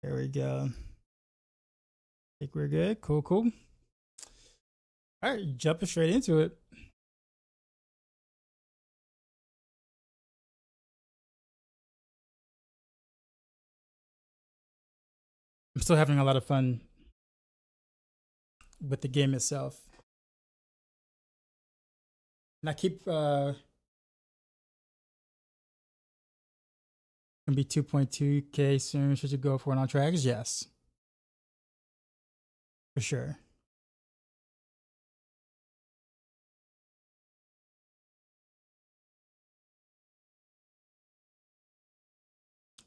There we go. Think we're good. Cool, cool. All right, jumping straight into it. I'm still having a lot of fun with the game itself. And I keep gonna be 2.2K soon. Should you go for it on tracks? Yes. For sure.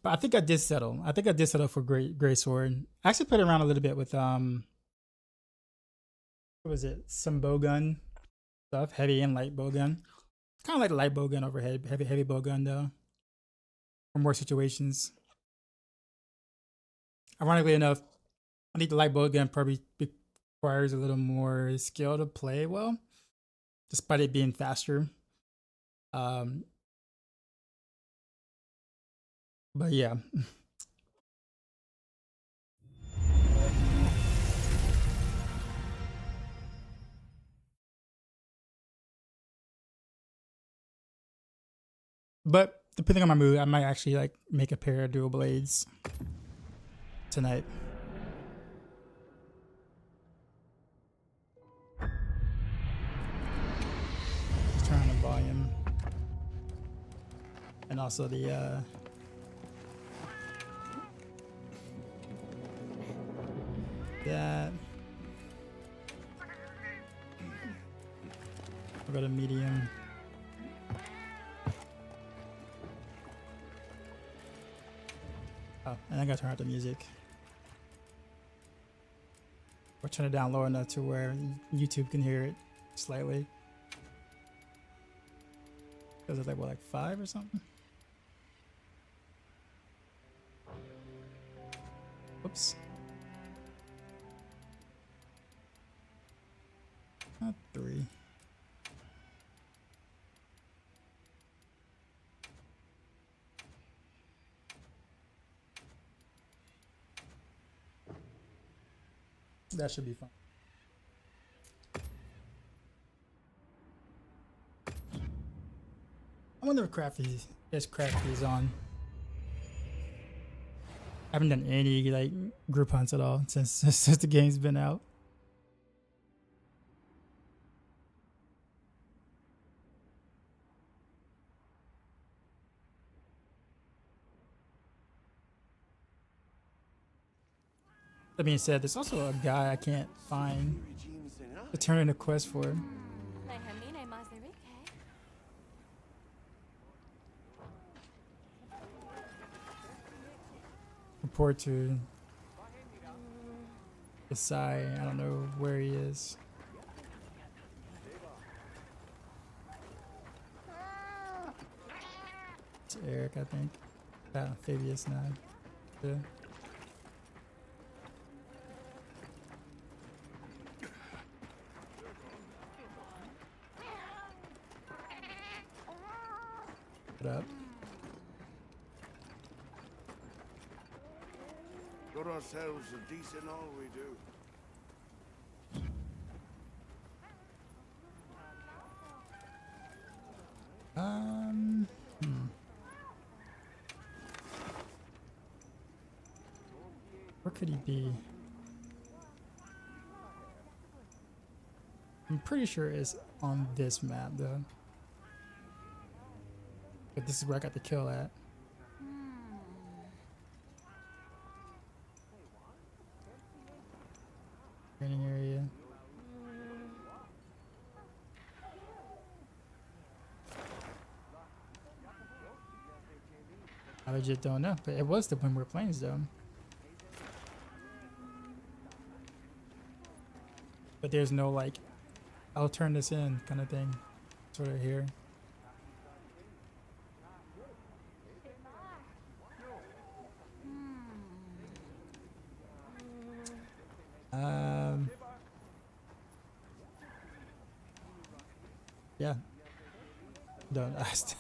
But I think I did settle. I think I did settle for Gray Sword. I actually played around a little bit with what was it? Some bowgun stuff, heavy and light bowgun. Kind of like the light bowgun over heavy bowgun though. For more situations. Ironically enough, I think the light bowgun probably requires a little more skill to play well, despite it being faster. But yeah. But depending on my mood, I might actually like make a pair of dual blades tonight. Just turn on the volume. And also the that. I'll go to medium. Oh, and I gotta turn out the music. Or turn it down low enough to where YouTube can hear it slightly. Is it like what, like 5 or something? Whoops. Not 3. That should be fun. I wonder if Crafty is on. I haven't done any like group hunts at all since the game's been out. That being said, there's also a guy I can't find to turn in a quest for. Report to Isai. I don't know where he is. It's Eric, I think. Fabius now. Yeah. What up? Got ourselves a decent haul, we do. Where could he be? I'm pretty sure it's on this map though. But this is where I got the kill at. Training area. I legit don't know, but it was the Windward Plains though. But there's no like, I'll turn this in kind of thing, sort of here. Yeah.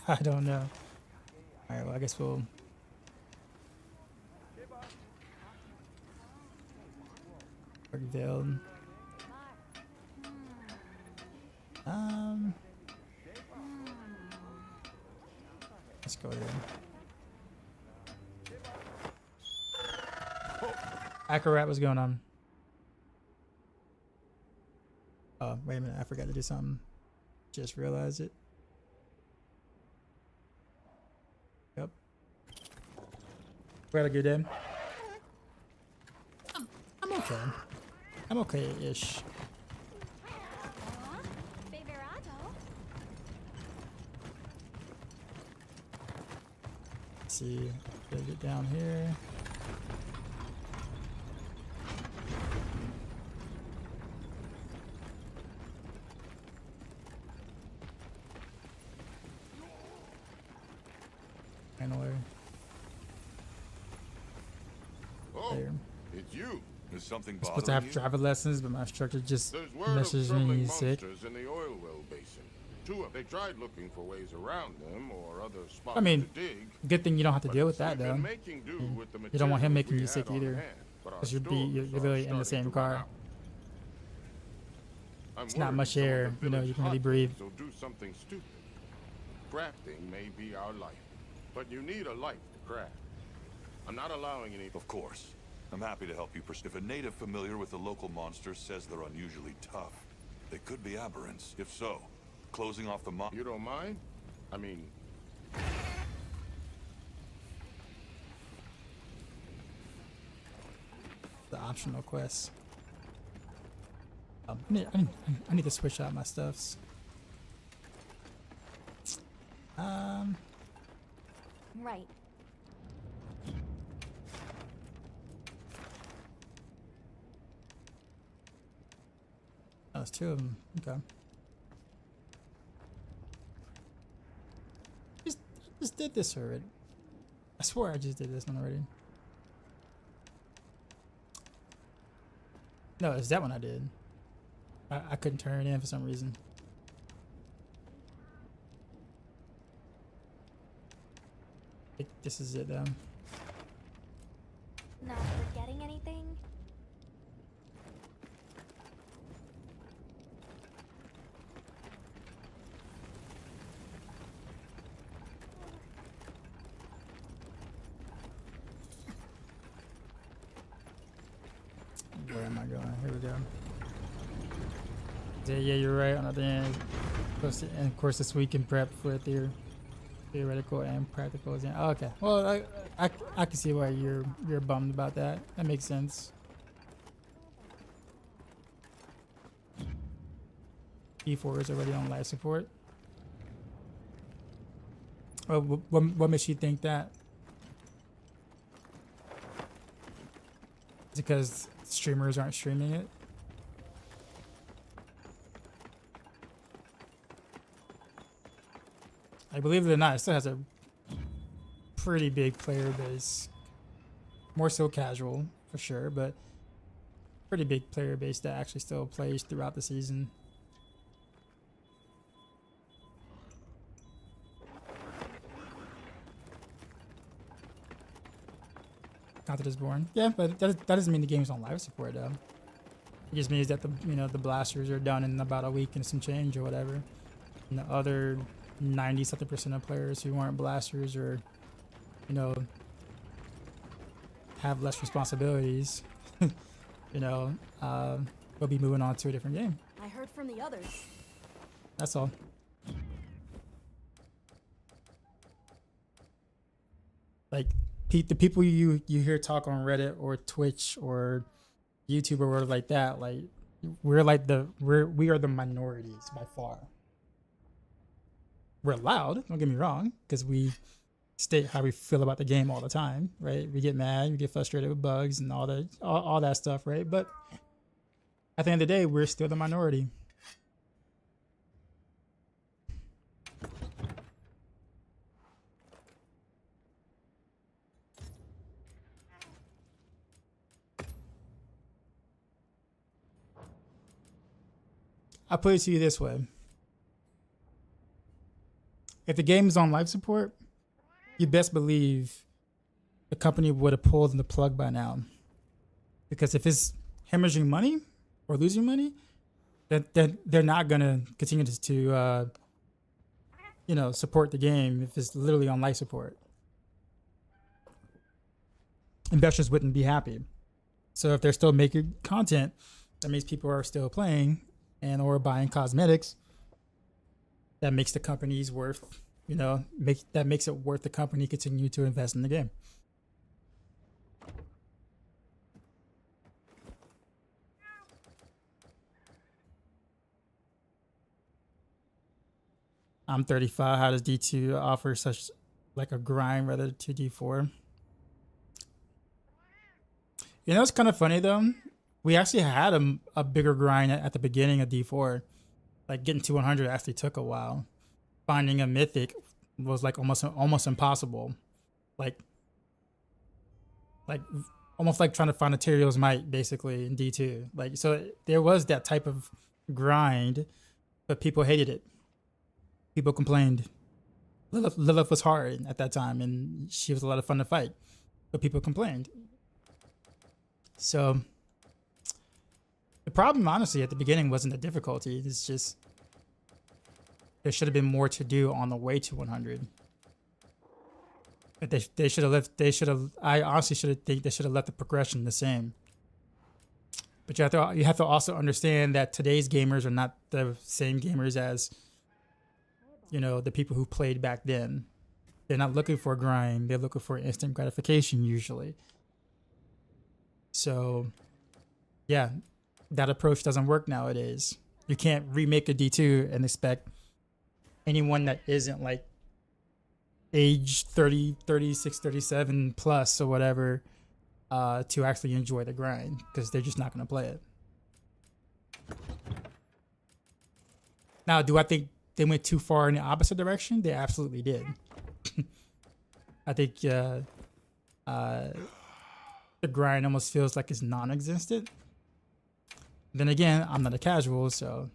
I don't know. All right, well, I guess we'll Veiled. Let's go here. Akarat, what's going on? Oh, wait a minute, I forgot to do something. Just realized it. Yep. We had a good day. I'm okay. I'm okay-ish. Let's see, gotta get down here. Oh, There. it's you. Is something I'm supposed bothering to have you? driver lessons, but my instructor just There's word of messaged me troubling he's sick. monsters in the oil well basin. Two of they tried looking for ways around them or other spots I mean, to dig. good thing you don't have to but deal with that we've though. been making do with the You don't want him materials making we you sick had on either, hand, but our because you're stores are literally in the starting same to run car. out. I'm It's not worried much some of air, the you know, village you can really hot breathe. dogs will do something stupid. Crafting may be our life, but you need a life to craft. I'm not allowing any. Of course. I'm happy to help you. If a native familiar with the local monsters says they're unusually tough, they could be aberrants. If so, closing off the You don't mind? I mean, The optional quests. I need to switch out my stuffs. Right. Oh, there's two of them. Okay. Just did this already. I swear I just did this one already. No, it's that one I did. I couldn't turn it in for some reason. This is it though. Not forgetting anything? Where am I going? Here we go. Yeah, you're right. On the end, and of course, this week in prep for theoretical and practical exam. Oh, okay. Well, I can see why you're bummed about that. That makes sense. E4 is already on life support. Oh, what makes you think that? Is it because streamers aren't streaming it? I believe it or not, it still has a pretty big player base. More so casual, for sure, but pretty big player base that actually still plays throughout the season. Content is born. Yeah, but that doesn't mean the game's on live support though. It just means that the blasters are done in about a week and some change or whatever. And the other 90-something% of players who aren't blasters or, have less responsibilities, will be moving on to a different game. I heard from the others. That's all. Like, the people you hear talk on Reddit or Twitch or YouTube or whatever like that, like, we are the minorities by far. We're loud, don't get me wrong, because we state how we feel about the game all the time, right? We get mad, we get frustrated with bugs and all that stuff, right? But at the end of the day, we're still the minority. I'll put it to you this way. If the game is on life support, you best believe the company would have pulled the plug by now. Because if it's hemorrhaging money or losing money, that they're not gonna continue to you know, support the game if it's literally on life support. Investors wouldn't be happy. So if they're still making content, that means people are still playing and or buying cosmetics. That makes the companies worth, you know, that makes it worth the company continue to invest in the game. I'm 35. How does D2 offer such like a grind rather to D4? You know, it's kind of funny though. We actually had a bigger grind at the beginning of D4. Like getting to 100 actually took a while. Finding a mythic was like almost impossible. Like almost like trying to find a Tyrion's Might basically in D2. Like, so there was that type of grind, but people hated it. People complained. Lilith was hard at that time, and she was a lot of fun to fight, but people complained. So the problem, honestly, at the beginning wasn't the difficulty. It's just there should have been more to do on the way to 100. But they should have left. I honestly think they should have left the progression the same. But you have to also understand that today's gamers are not the same gamers as, you know, the people who played back then. They're not looking for a grind. They're looking for instant gratification usually. So, yeah, that approach doesn't work nowadays. You can't remake a D2 and expect anyone that isn't like age 30, 36, 37 plus or whatever to actually enjoy the grind, because they're just not going to play it. Now, do I think they went too far in the opposite direction? They absolutely did. I think the grind almost feels like it's non-existent. Then again, I'm not a casual, so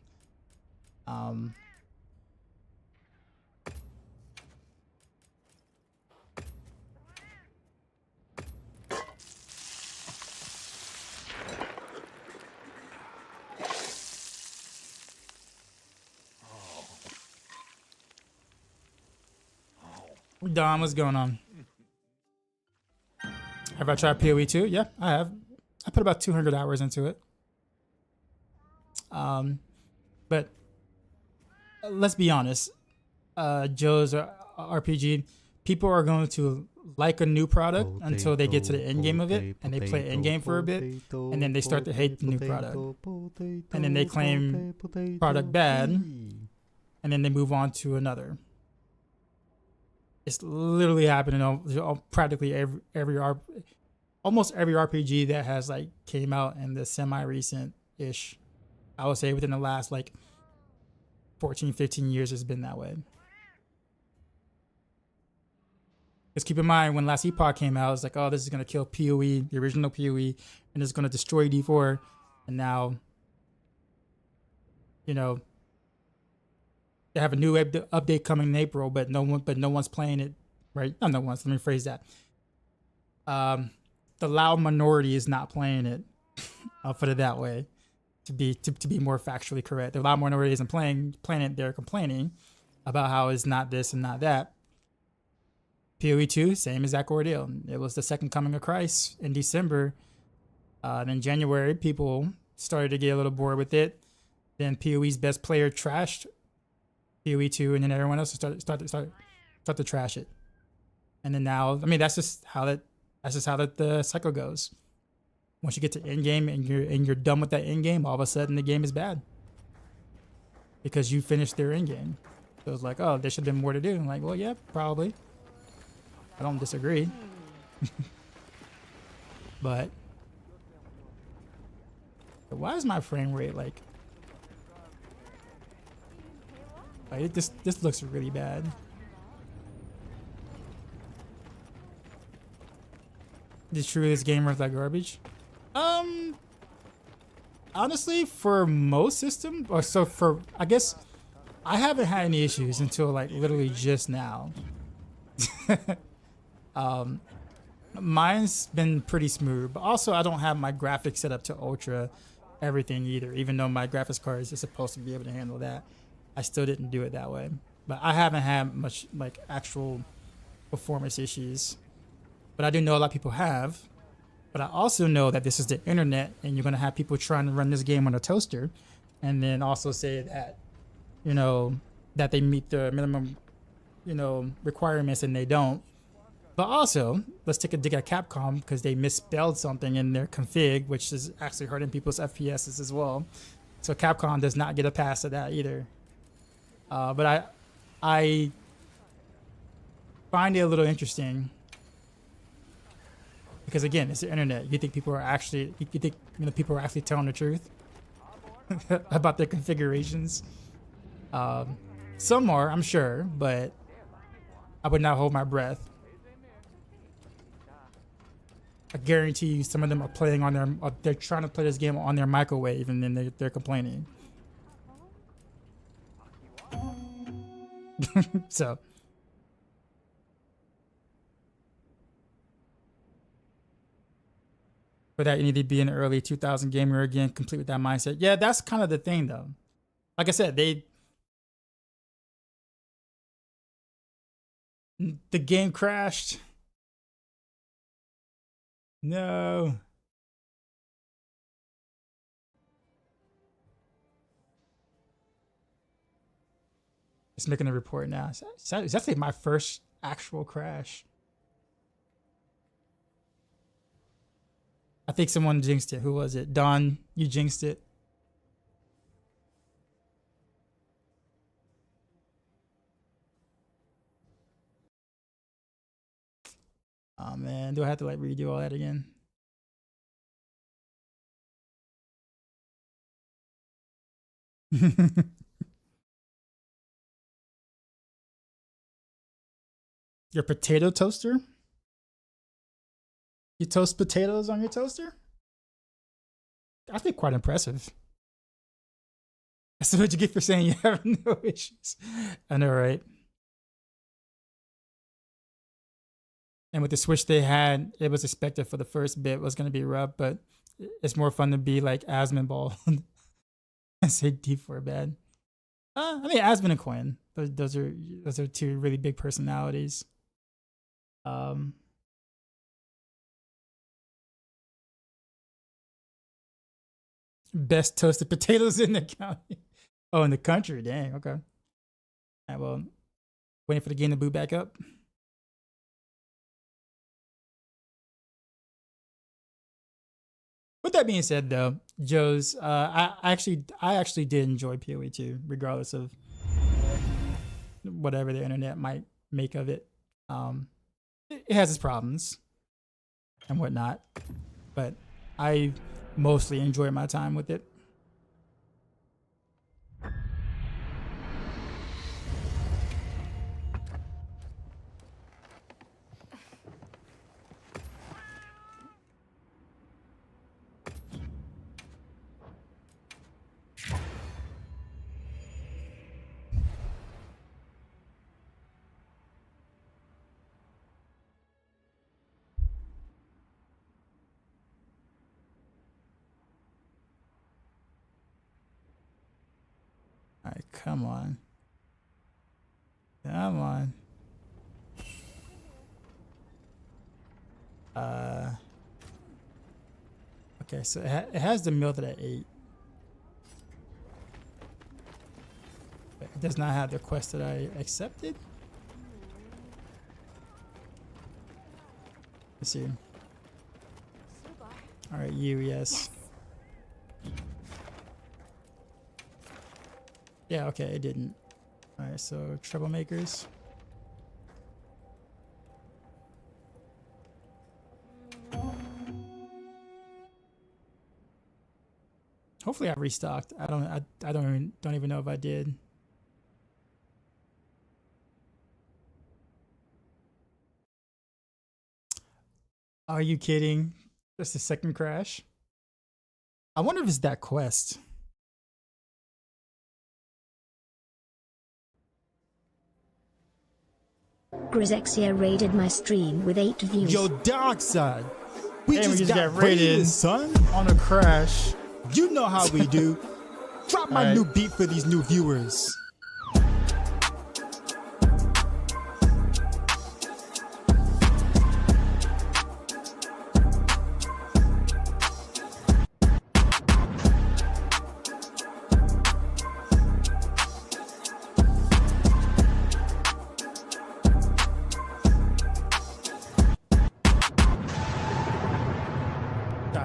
Don, what's going on? Have I tried PoE 2? Yeah, I have. I put about 200 hours into it. But let's be honest. Joe's RPG, people are going to like a new product until they get to the end game of it, and they play end game for a bit, and then they start to hate the new product, and then they claim product bad, and then they move on to another. It's literally happening on practically almost every RPG that has like came out in the semi-recent-ish, I would say within the last like 14, 15 years has been that way. Because keep in mind, when Last Epoch came out, it's like, oh, this is going to kill PoE, the original PoE, and it's going to destroy D4. And now, you know, they have a new update coming in April, but no one's playing it, right? Not no one's. Let me phrase that. The loud minority is not playing it. I'll put it that way, to be more factually correct. The loud minority isn't playing it. They're complaining about how it's not this and not that. PoE 2, same exact ordeal. It was the second coming of Christ in December. Then January, people started to get a little bored with it. Then PoE's best player trashed PoE 2, and then everyone else start to trash it. And then now, I mean, that's just how the cycle goes. Once you get to end game and you're done with that end game, all of a sudden the game is bad because you finished their end game. So it's like, oh, there should have been more to do. I'm like, well, yeah, probably. I don't disagree. But why is my frame rate like this looks really bad. Is it true this game runs like garbage? Honestly, for most systems, or so for, I guess I haven't had any issues until like literally just now. Mine's been pretty smooth, but also I don't have my graphics set up to ultra everything either. Even though my graphics card is supposed to be able to handle that, I still didn't do it that way. But I haven't had much like actual performance issues. But I do know a lot of people have. But I also know that this is the internet, and you're gonna have people trying to run this game on a toaster, and then also say that, you know, that they meet the minimum, you know, requirements and they don't. But also, let's take a dig at Capcom because they misspelled something in their config, which is actually hurting people's FPSs as well. So Capcom does not get a pass at that either. But I find it a little interesting because again, it's the internet. You think people are actually, people are actually telling the truth about their configurations? Some are, I'm sure, but I would not hold my breath. I guarantee you some of them are playing on their, they're trying to play this game on their microwave and then they're complaining. So. For that, you need to be an early 2000 gamer again, complete with that mindset. Yeah, that's kind of the thing though. Like I said, the game crashed. No. It's making a report now. It's actually my first actual crash. I think someone jinxed it. Who was it? Don, you jinxed it. Oh man, do I have to like redo all that again? Your potato toaster? You toast potatoes on your toaster? I think quite impressive. That's what you get for saying you have no issues. I know, right? And with the Switch they had, it was expected for the first bit was going to be rough, but it's more fun to be like Asmonball. I say D4 bad. I mean, Asmon and Quinn. Those are two really big personalities. Best toasted potatoes in the county. Oh, in the country. Dang. Okay. All right, well, waiting for the game to boot back up. With that being said, though, Joe's, I actually did enjoy PoE 2, regardless of whatever the internet might make of it. It has its problems and whatnot, but I mostly enjoy my time with it. All right, come on. Come on. Okay, so it has the meal that I ate. But it does not have the quest that I accepted. Let's see. All right, you, yes. Yeah, okay, it didn't. All right, so troublemakers. Hopefully I restocked. I don't even know if I did. Are you kidding? That's the second crash. I wonder if it's that quest. Grisexia raided my stream with 8 views. Yo, Darkside, we Damn, just got raided, son. on a crash. You know how we do. Drop my Alright. new beat for these new viewers.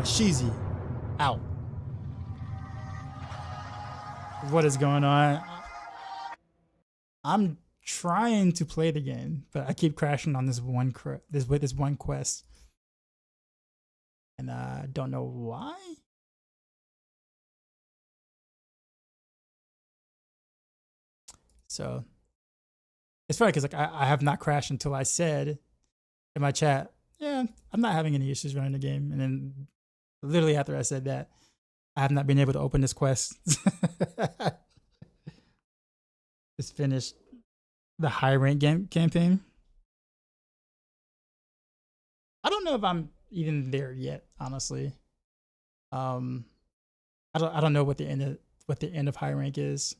Sheezy out. What is going on? I'm trying to play the game, but I keep crashing on this one quest, and I don't know why. So it's funny because like I have not crashed until I said in my chat, yeah, I'm not having any issues running the game, and then literally after I said that, I have not been able to open this quest. Just finished the high rank game campaign. I don't know if I'm even there yet, honestly. I don't know what the end of high rank is.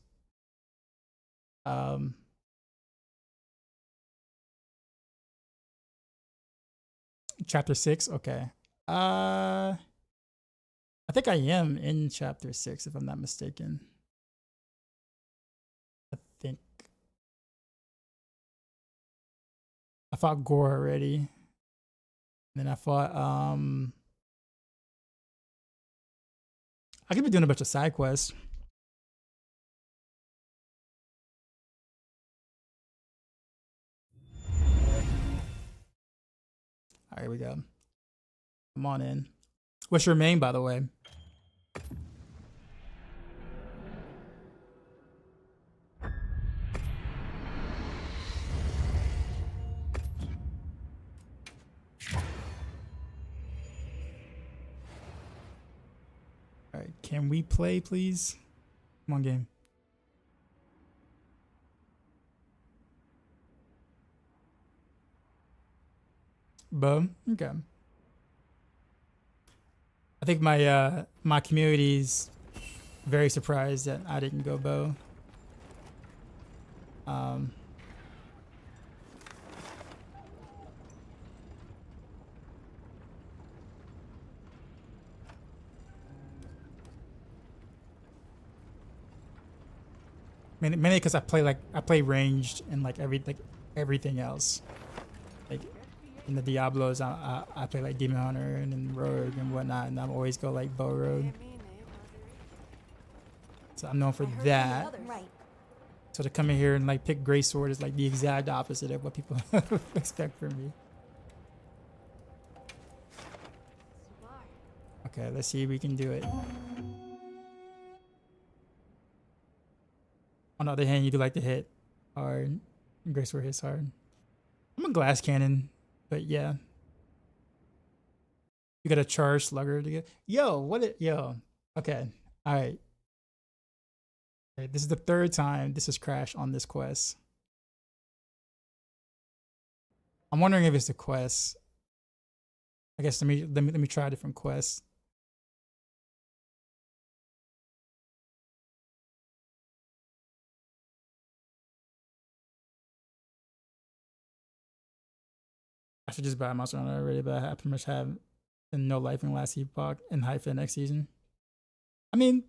Chapter 6, okay. I think I am in chapter 6 if I'm not mistaken. I think I fought Gore already. Then I fought I could be doing a bunch of side quests. All right, here we go. Come on in. What's your main, by the way? All right, can we play, please? Come on, game. Bo, okay. I think my my community's very surprised that I didn't go Bo. Mainly because I play ranged and like everything else. Like in the Diablos, I play like Demon Hunter and then Rogue and whatnot, and I'm always go like Bow Rogue. So I'm known for that. Right. So to come in here and like pick Grey Sword is like the exact opposite of what people expect from me. Okay, let's see if we can do it. On the other hand, you do like to hit hard. Grey Sword hits hard. I'm a glass cannon, but yeah. You got a charged slugger to get. Yo. Okay. Alright. Okay, this is the third time this has crashed on this quest. I'm wondering if it's the quest. I guess let me try a different quest. I should just buy a Monster Hunter already, but I pretty much have no life in last epoch and hype for the next season. I mean,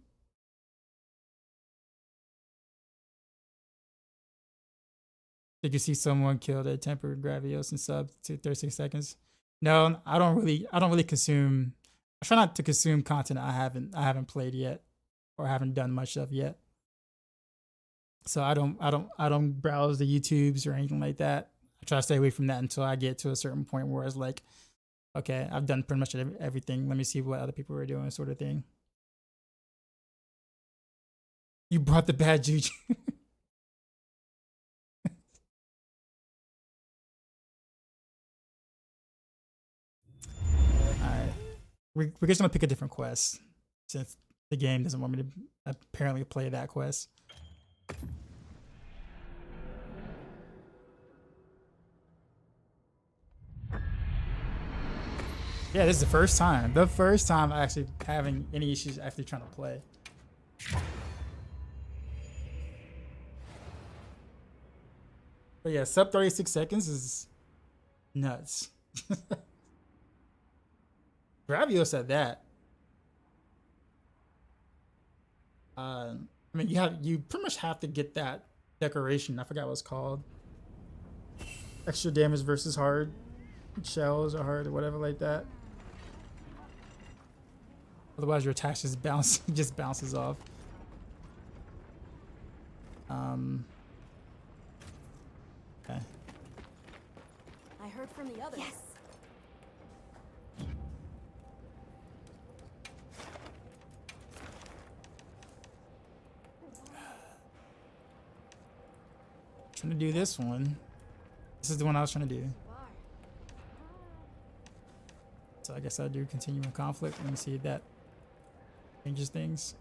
did you see someone kill their tempered Gravios and sub to 36 seconds? No, I don't really consume. I try not to consume content I haven't played yet or haven't done much of yet. So I don't browse the YouTubes or anything like that. I try to stay away from that until I get to a certain point where it's like, okay, I've done pretty much everything. Let me see what other people are doing, sort of thing. You brought the bad juju. Alright. We're just gonna pick a different quest since the game doesn't want me to apparently play that quest. Yeah, this is the first time. The first time actually having any issues actually trying to play. But yeah, sub 36 seconds is nuts. Bravio said that. I mean, you pretty much have to get that decoration. I forgot what it's called. Extra damage versus hard shells or hard or whatever like that. Otherwise, your attack just bounces off. Okay. I heard from the others. Yes. Trying to do this one. This is the one I was trying to do. So I guess I'll do continuing conflict. Let me see if that changes things.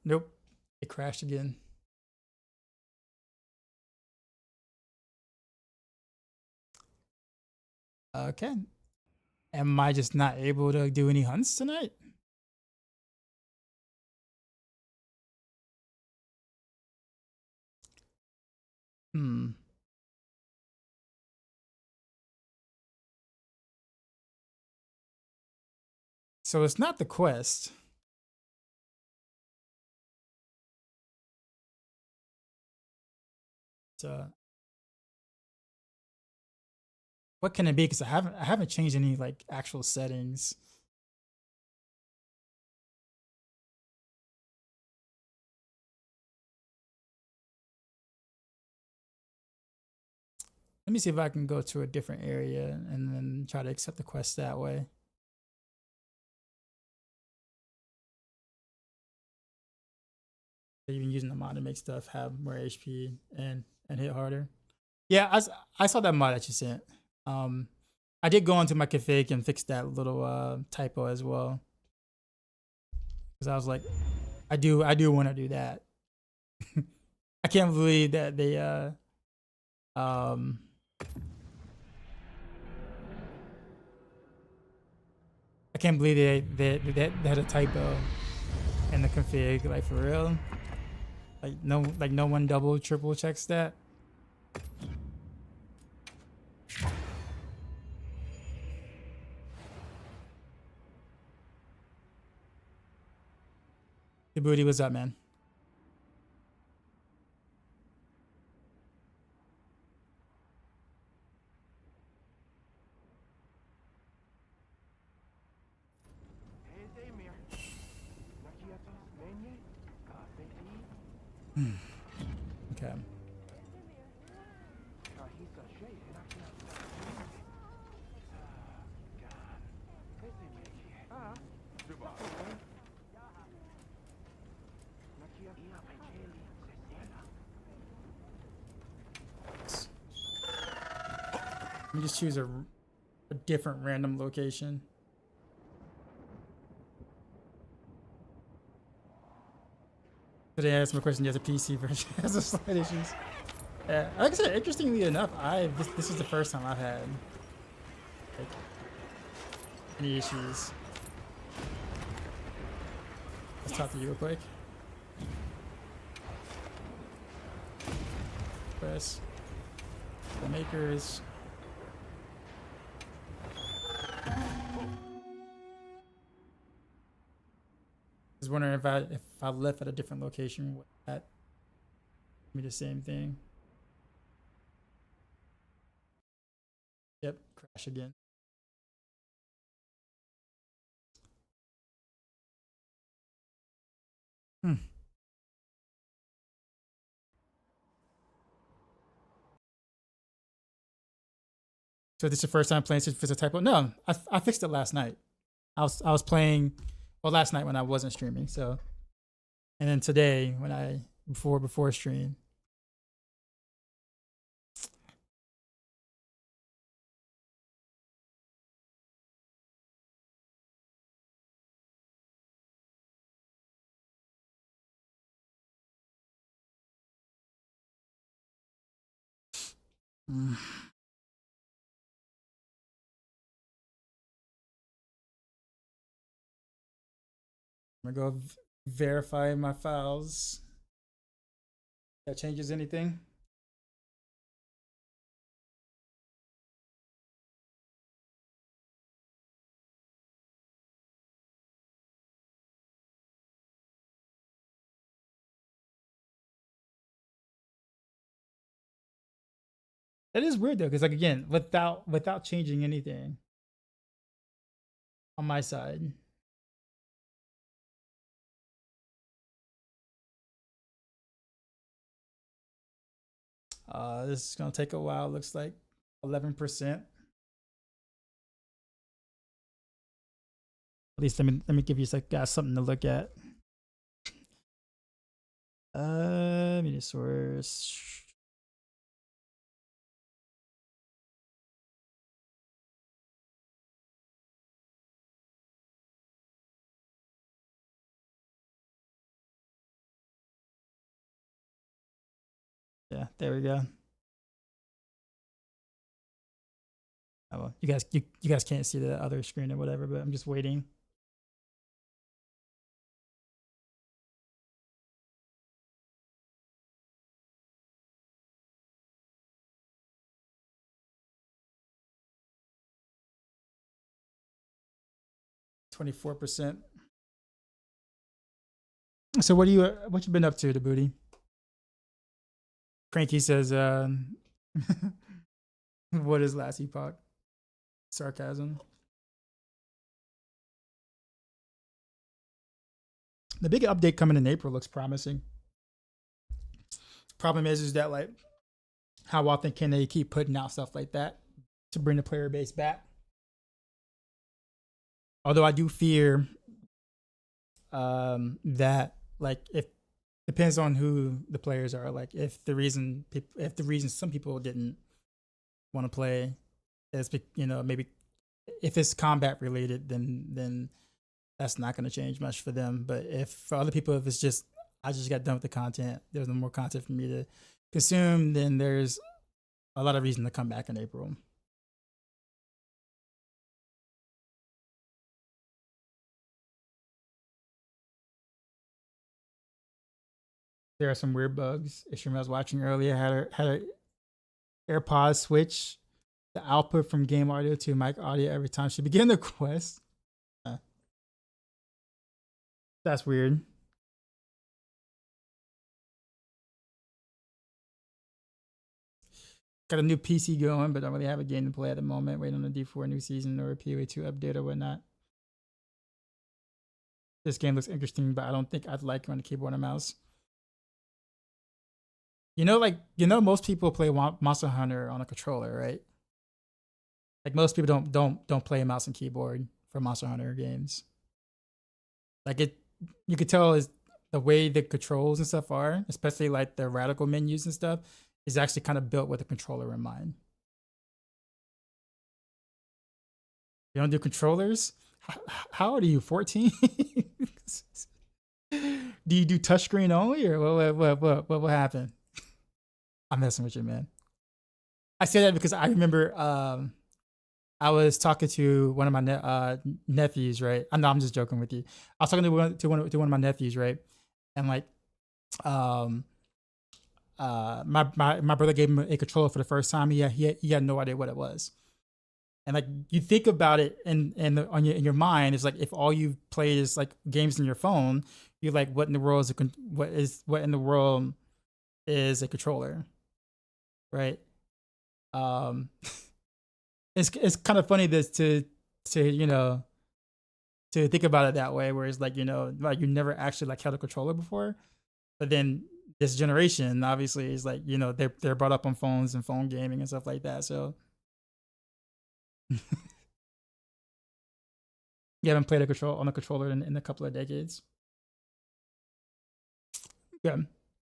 Nope, it crashed again. Okay. Am I just not able to do any hunts tonight? So it's not the quest. So what can it be? Because I haven't changed any like actual settings. Let me see if I can go to a different area and then try to accept the quest that way. Even using the mod to make stuff have more HP and hit harder. Yeah, I saw that mod that you sent. I did go into my config and fix that little typo as well. Because I was like, I do want to do that. I can't believe that they I can't believe they had a typo in the config, like for real. Like no one double triple checks that. The booty, what's up, man? Okay. Let me just choose a different random location. Today I asked my question, yes, a PC version has some slight issues. Like I said, interestingly enough, this is the first time I've had like any issues. Let's talk to you real quick. Press the makers. I was wondering if I left at a different location, would that be the same thing? Yep, crash again. So this is the first time playing Fix a Typo? No, I fixed it last night. I was playing, well, last night when I wasn't streaming. So, and then today when I before stream. Mm. I'm gonna go verify my files. That changes anything? That is weird though, because like again, without changing anything on my side. This is gonna take a while. Looks like 11%. At least let me give you guys something to look at. Media source. Yeah, there we go. Oh, well, you guys can't see the other screen or whatever, but I'm just waiting. %. So what you been up to, the booty? Cranky says, what is last epoch? Sarcasm. The big update coming in April looks promising. Problem is that like, how often can they keep putting out stuff like that to bring the player base back? Although I do fear that like if depends on who the players are. Like if the reason some people didn't want to play is maybe if it's combat related, then that's not going to change much for them. But if for other people, if it's just I just got done with the content, there's no more content for me to consume, then there's a lot of reason to come back in April. There are some weird bugs. A streamer I was watching earlier had her AirPods switch the output from game audio to mic audio every time she began the quest. That's weird. Got a new PC going, but don't really have a game to play at the moment. Waiting on the D4 new season or a PoE2 update or whatnot. This game looks interesting, but I don't think I'd like it on a keyboard and mouse. Most people play Monster Hunter on a controller, right? Like most people don't play mouse and keyboard for Monster Hunter games. Like you could tell is the way the controls and stuff are, especially like the radical menus and stuff, is actually kind of built with a controller in mind. You don't do controllers? How old are you? 14? Do you do touchscreen only, or what happened? I'm messing with you, man. I say that because I remember I was talking to one of my nephews, right? I'm just joking with you. I was talking to one of my nephews, right? And like, my brother gave him a controller for the first time. He had no idea what it was. And like you think about it in your mind, it's like if all you've played is like games on your phone, you're like, what in the world is a controller, right? It's kind of funny to think about it that way, where it's like like you never actually like held a controller before, but then this generation obviously is like they're brought up on phones and phone gaming and stuff like that, so. You haven't played on a controller in a couple of decades. Yeah,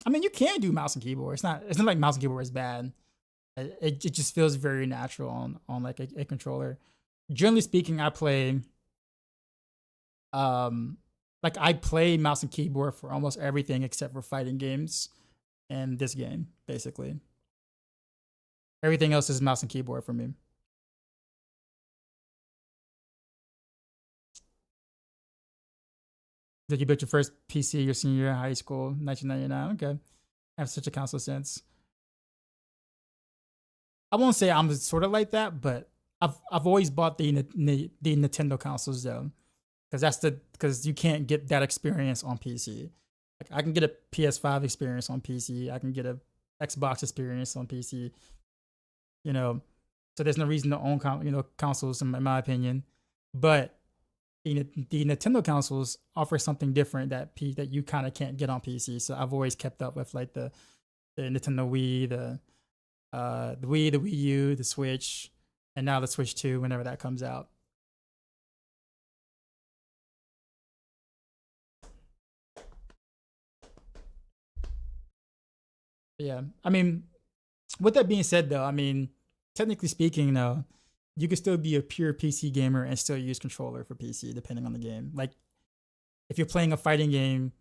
I mean you can do mouse and keyboard. It's not like mouse and keyboard is bad. It just feels very natural on like a controller. Generally speaking, I play I play mouse and keyboard for almost everything except for fighting games and this game, basically. Everything else is mouse and keyboard for me. Did you build your first PC your senior year in high school, 1999? Okay. I have such a console sense. I won't say I'm sort of like that, but I've always bought the Nintendo consoles though, because you can't get that experience on PC. Like I can get a PS5 experience on PC, I can get a Xbox experience on PC. You know, so there's no reason to own consoles in my opinion, but the Nintendo consoles offer something different that you kind of can't get on PC. So I've always kept up with like the Nintendo Wii, the Wii U, the Switch, and now the Switch 2 whenever that comes out. Yeah, I mean, with that being said, though, I mean, technically speaking, though, you could still be a pure PC gamer and still use controller for PC, depending on the game. Like, if you're playing a fighting game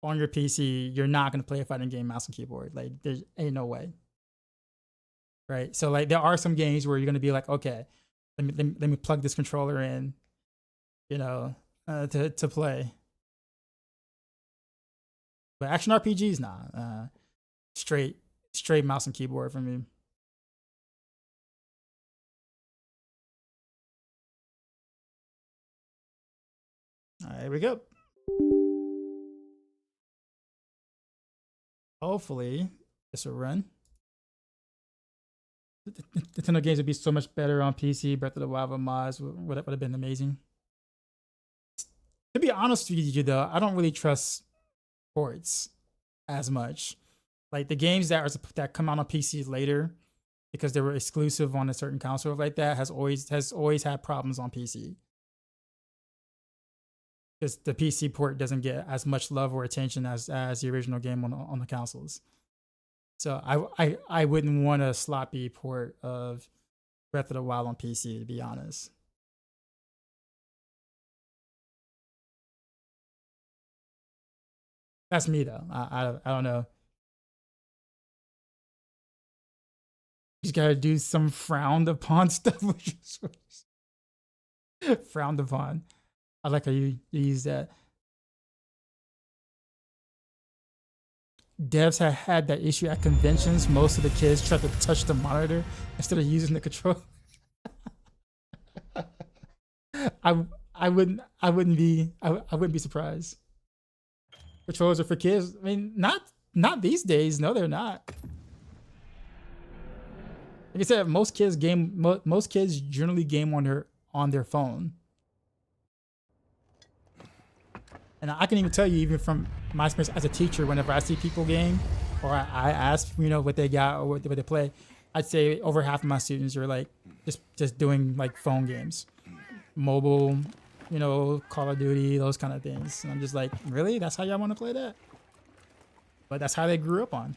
on your PC, you're not going to play a fighting game mouse and keyboard. Like, there ain't no way. Right? So, like, there are some games where you're going to be like, okay, let me plug this controller in, to play. But action RPGs, nah. Straight mouse and keyboard for me. All right, here we go. Hopefully, this will run. Nintendo games would be so much better on PC. Breath of the Wild mods would have been amazing. To be honest with you, though, I don't really trust ports as much. Like the games that come out on PC later because they were exclusive on a certain console like that has always had problems on PC. Because the PC port doesn't get as much love or attention as the original game on the consoles. So I wouldn't want a sloppy port of Breath of the Wild on PC, to be honest. That's me though. I don't know. You gotta do some frowned upon stuff, which is frowned upon. I like how you use that. Devs have had that issue at conventions. Most of the kids try to touch the monitor instead of using the controller. I wouldn't be surprised. Controllers are for kids. I mean, not these days. No, they're not. Like I said, most kids generally game on their phone. And I can even tell you, even from my experience as a teacher, whenever I see people game, or I ask, what they got or what they play, I'd say over half of my students are like just doing like phone games, mobile, Call of Duty, those kind of things. And I'm just like, really? That's how y'all want to play that? But that's how they grew up on.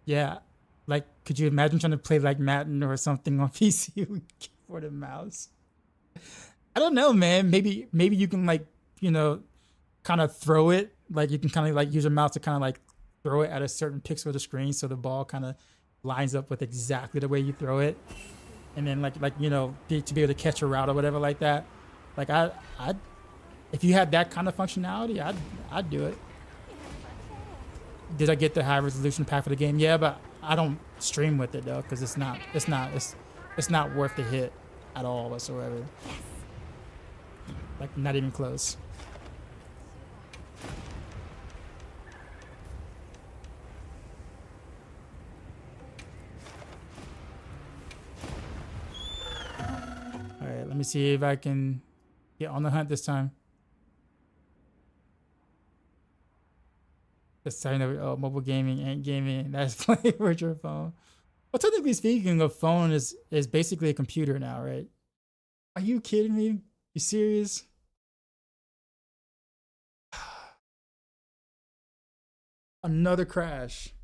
Yeah, like, could you imagine trying to play like Madden or something on PC with keyboard and mouse? I don't know, man. Maybe you can like, kind of throw it. Like you can kind of like use your mouse to kind of like throw it at a certain pixel of the screen, so the ball kind of lines up with exactly the way you throw it, and then to be able to catch a route or whatever like that. Like I if you had that kind of functionality, I'd do it. Did I get the high resolution pack for the game? Yeah, but I don't stream with it though, because it's not worth the hit at all whatsoever. Like not even close. All right, let me see if I can get on the hunt this time. Just saying that mobile gaming ain't gaming. That's playing with your phone. Well, technically speaking, a phone is basically a computer now, right? Are you kidding me? You serious? Another crash.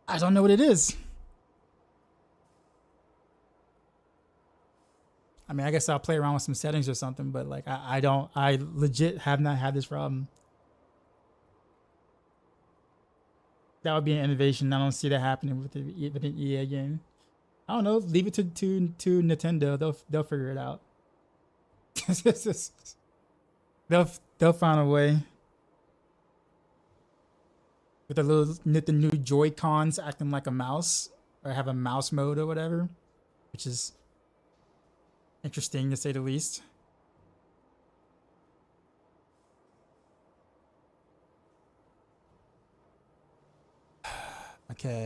I don't know what it is. I mean, I guess I'll play around with some settings or something, but like I legit have not had this problem. That would be an innovation. I don't see that happening with an EA game. I don't know. Leave it to Nintendo. They'll figure it out. they'll find a way. With the new Joy-Cons acting like a mouse, or have a mouse mode or whatever, which is interesting to say the least. Okay.